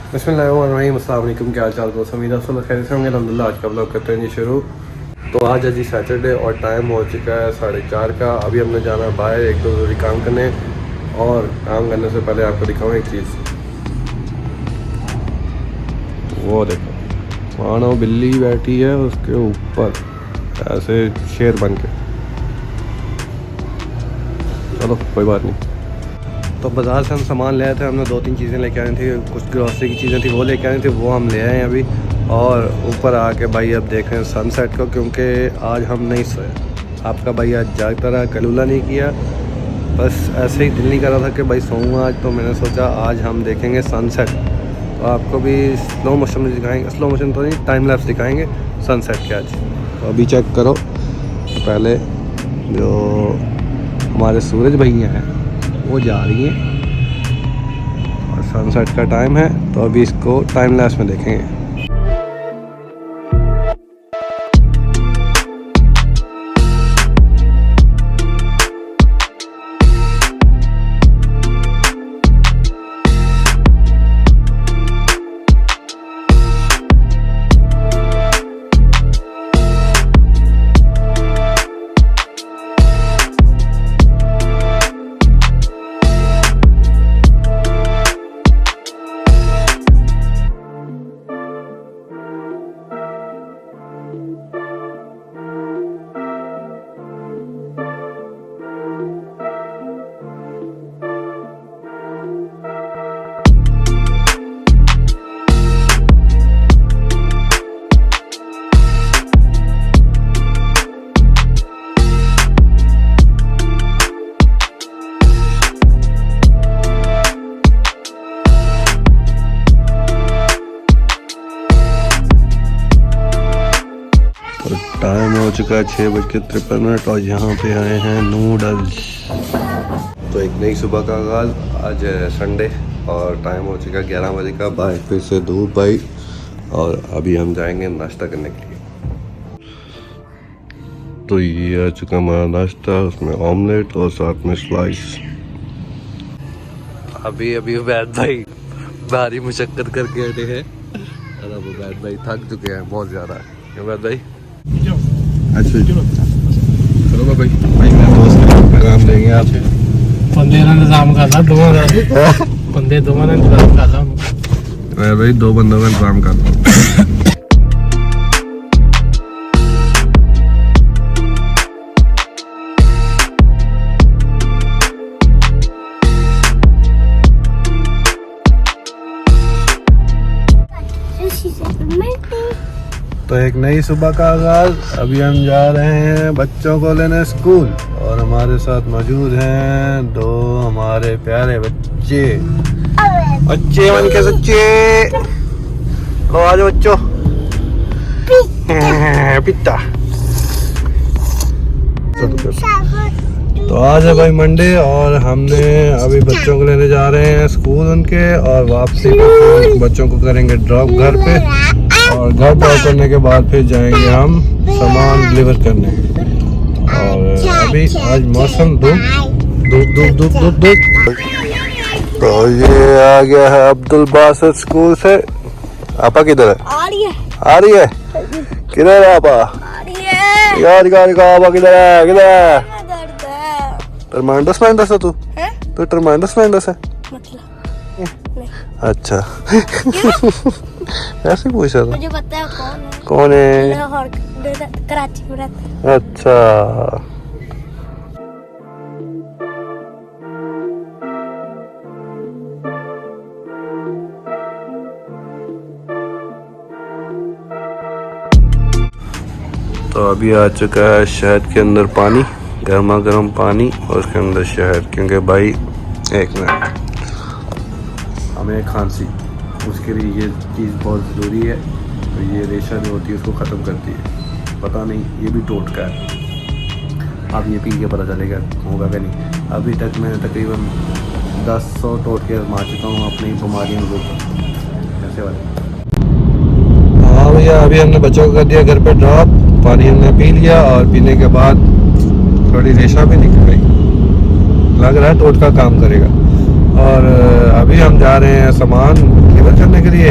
बिस्मिल्लाहिर्रहमानिर्रहीम, अस्सलाम वालेकुम। क्या हाल चाल दोस्त, उम्मीद है सब लोग खैरियत से होंगे। अल्हम्दुलिल्लाह। आज का ब्लॉग करते हैं जी शुरू। तो आज है जी सैटरडे और टाइम हो चुका है 4:30 का। अभी हमने जाना है बाहर एक दो जरूरी काम करने, और काम करने से पहले आपको दिखाऊँ एक चीज़। वो देखो, मानो बिल्ली बैठी है उसके ऊपर ऐसे शेर बन के। चलो कोई बात नहीं। तो बाज़ार से हम सामान ले आए थे। हमने 2-3 चीज़ें लेके आनी थी, कुछ ग्रॉसरी की चीज़ें थी वो लेके आनी थी, वो हम ले आए हैं अभी। और ऊपर आके भाई अब देख रहे हैं सनसेट को, क्योंकि आज हम नहीं सोए। आपका भाई आज जागता रहा, कलूला नहीं किया, बस ऐसे ही दिल नहीं कर रहा था कि भाई सोऊंगा आज। तो मैंने सोचा आज हम देखेंगे सनसेट। तो आपको भी स्लो मोशन में दिखाएंगे, स्लो मोशन तो नहीं, टाइम लैप्स दिखाएंगे सनसेट के आज। तो अभी चेक करो, पहले जो हमारे सूरज भैया हैं वो जा रही हैं और सनसेट का टाइम है। तो अभी इसको टाइम लैप्स में देखेंगे। टाइम हो चुका है 6:53 और यहाँ पे आए हैं नूडल्स। तो एक नई सुबह का आगाज़। आज है संडे और टाइम हो चुका है 11 बजे का। बाइक पे से धूप भाई, और अभी हम जाएंगे नाश्ता करने के लिए। तो ये आ चुका हमारा नाश्ता, उसमें ऑमलेट और साथ में स्लाइस। अभी उबैद भाई भारी मुशक्कत करके हटे हैं, और अब उबैद भाई थक चुके हैं बहुत ज़्यादा। उबैद भाई अच्छा चलो भाई, मैं दोस्त के पैगाम देंगे आप। बंदे ने इंतजाम कर ला, बंदे दोवां ने इंतजाम कर ला। मैं भाई 2 बंदों का इंतजाम कर लो। तो एक नई सुबह का आगाज़। अभी हम जा रहे हैं बच्चों को लेने स्कूल, और हमारे साथ मौजूद हैं 2 हमारे प्यारे बच्चे बन के सच्चे। लो आज बच्चों पिता। तो आज है भाई मंडे, और हमने अभी बच्चों को लेने जा रहे हैं स्कूल उनके, और वापसी पे बच्चों को करेंगे ड्रॉप घर पे, और घर ड्रॉप करने के बाद फिर जाएंगे हम सामान डिलीवर करने। और अभी आज मौसम धूप। तो ये आ गया है अब्दुल बासित स्कूल से। आपा किधर है? आ रही है किधर है आपा? यार आपा किधर है? टर्मांडस है तू? तो टर्मांडस है अच्छा। ऐसे पूछ रहा था। मुझे पता है कौन है? कराची में रहता है। अच्छा। तो अभी आ चुका है शहद के अंदर पानी, गर्मा गर्म पानी, और उसके अंदर शहद। क्योंकि भाई एक मिनट, हमें खांसी, उसके लिए ये चीज़ बहुत ज़रूरी है। तो ये रेशा जो होती है उसको ख़त्म करती है। पता नहीं ये भी टोटका है, अब ये पी के पता चलेगा होगा कि नहीं। अभी तक मैंने तकरीबन 10-100 टोटके मार चुका हूँ अपनी बीमारियों को। कैसे वाले? हाँ भैया, अभी हमने बच्चों को कर दिया घर पे ड्रॉप। पानी हमने पी लिया, और पीने के बाद थोड़ी रेशा भी निकल गई, लग रहा है टोटका काम करेगा। और अभी हम जा रहे हैं सामान डिलीवर करने के लिए।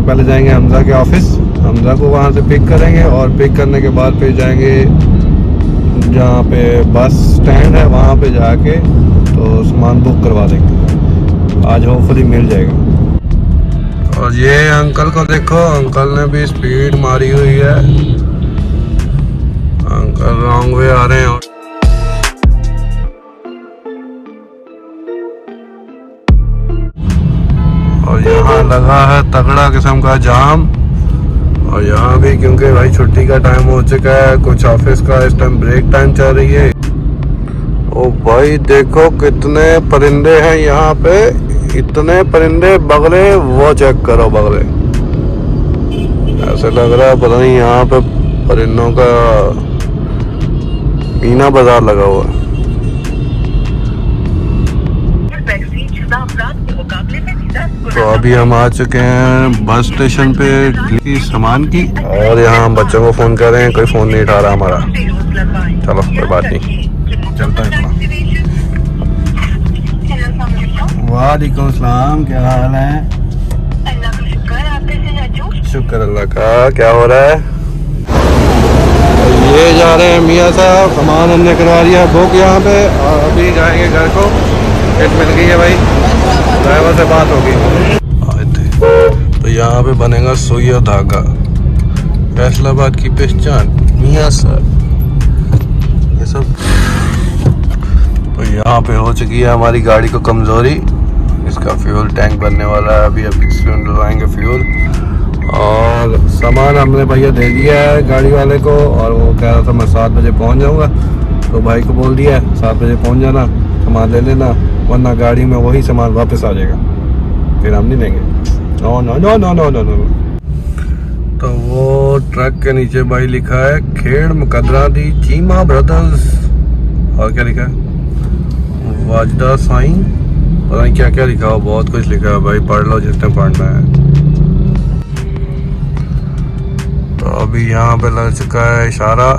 पे पहले जाएंगे हमजा के ऑफिस, हमजा को वहाँ से पिक करेंगे और पिक करने के बाद फिर जाएंगे जहाँ पे बस स्टैंड है वहाँ पे जाके तो सामान बुक करवा देंगे। आज होपफुली मिल जाएगा। और ये अंकल को देखो, अंकल ने भी स्पीड मारी हुई है, अंकल रॉन्ग वे आ रहे हैं। और यहाँ लगा है तगड़ा किस्म का जाम। और यहाँ भी क्योंकि भाई छुट्टी का टाइम हो चुका है, कुछ ऑफिस का इस टाइम ब्रेक टाइम चल रही है। ओ भाई देखो कितने परिंदे हैं यहाँ पे, इतने परिंदे, बगले वो चेक करो बगले, ऐसे लग रहा है पता नहीं यहाँ पे परिंदों का मीना बाजार लगा हुआ है। तो अभी हम आ चुके हैं बस स्टेशन पे सामान की, और यहाँ हम बच्चों को फोन कर रहे हैं, कोई फोन नहीं उठा रहा हमारा। चलो कोई बात नहीं, चलता है। वालेकुम सलाम, क्या हाल है? शुक्र अल्लाह का। क्या हो रहा है? ये जा रहे हैं मियाँ साहब, सामान हमने करवा दिया बुक यहाँ पे, और अभी जाएंगे घर को। टिकट मिल गई है भाई, ड्राइवर से बात होगी। आए थे तो यहाँ पे बनेगा सुई और धागा, फैसलाबाद की पहचान मियाँ साहब, ये सब। तो यहाँ पे हो चुकी है हमारी गाड़ी को कमज़ोरी, इसका फ्यूल टैंक बनने वाला है, अभी इसमें डलवाएंगे फ्यूल। और सामान हमने भैया दे दिया है गाड़ी वाले को, और वो कह रहा था मैं 7 बजे पहुँच जाऊँगा, तो भाई को बोल दिया है 7 बजे पहुँच जाना, सामान ले लेना, वरना गाड़ी में वही सामान वापस आ जाएगा, फिर हम नहीं लेंगे। No no no no no no no. तो वो ट्रक के नीचे भाई लिखा है खेड़ मुकदरा दी चीमा ब्रदर्स, और क्या लिखा है वाजदा साईं, पता नहीं क्या क्या लिखा हो, बहुत कुछ लिखा है भाई, पढ़ लो जितने पढ़ना है। तो अभी यहाँ पे लग चुका है इशारा,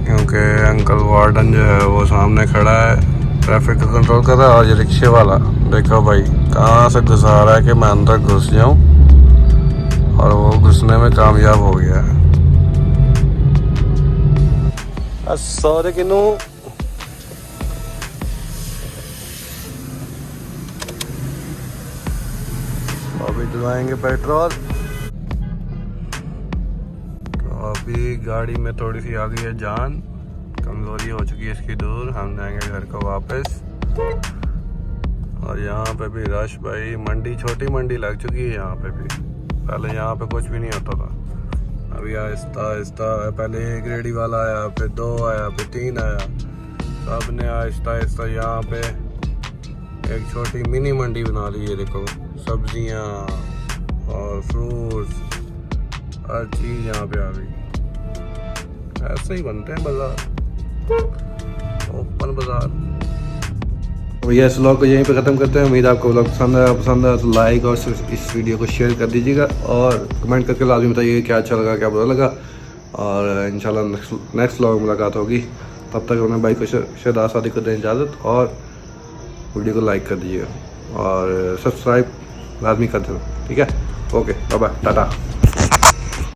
क्योंकि अंकल वार्डन जो है वो सामने खड़ा है, ट्रैफिक को कंट्रोल कर रहा है। और ये रिक्शे वाला देखो भाई कहाँ से घुसा रहा है कि मैं अंदर घुस जाऊँ, और वो घुसने में कामयाब हो गया है। सॉरी किनू अभी डलवाएंगे पेट्रोल। तो अभी गाड़ी में थोड़ी सी आ गई है जान, कमजोरी हो चुकी है इसकी दूर, हम जाएंगे घर को वापस। और यहाँ पे भी रश भाई, मंडी छोटी मंडी लग चुकी है यहाँ पे भी, पहले यहाँ पे कुछ भी नहीं होता था, अभी आहिस्ता आहिस्ता, पहले 1 रेडी वाला आया, फिर 2 आया, फिर 3 आया, सब ने आहिस्ता आहिस्ता यहाँ पे एक छोटी मिनी मंडी बना ली है। देखो सब्जियाँ और फ्रूट्स, हर चीज़ यहाँ पे आ गई। ऐसे ही बनते हैं बाजार, ओपन बाजार। भैया इस व्लॉग को यहीं पे ख़त्म करते हैं। उम्मीद आपको व्लॉग पसंद आया तो लाइक और इस वीडियो को शेयर कर दीजिएगा, और कमेंट करके लाजमी बताइए क्या अच्छा लगा क्या बुरा लगा। और इंशाल्लाह नेक्स्ट व्लॉग में मुलाकात होगी। तब तक उन्हें भाई को शायद आसादी को दें इजाज़त, और वीडियो को लाइक कर दीजिएगा और सब्सक्राइब लाजमी कर देना, ठीक है? Okay bye bye, Tata.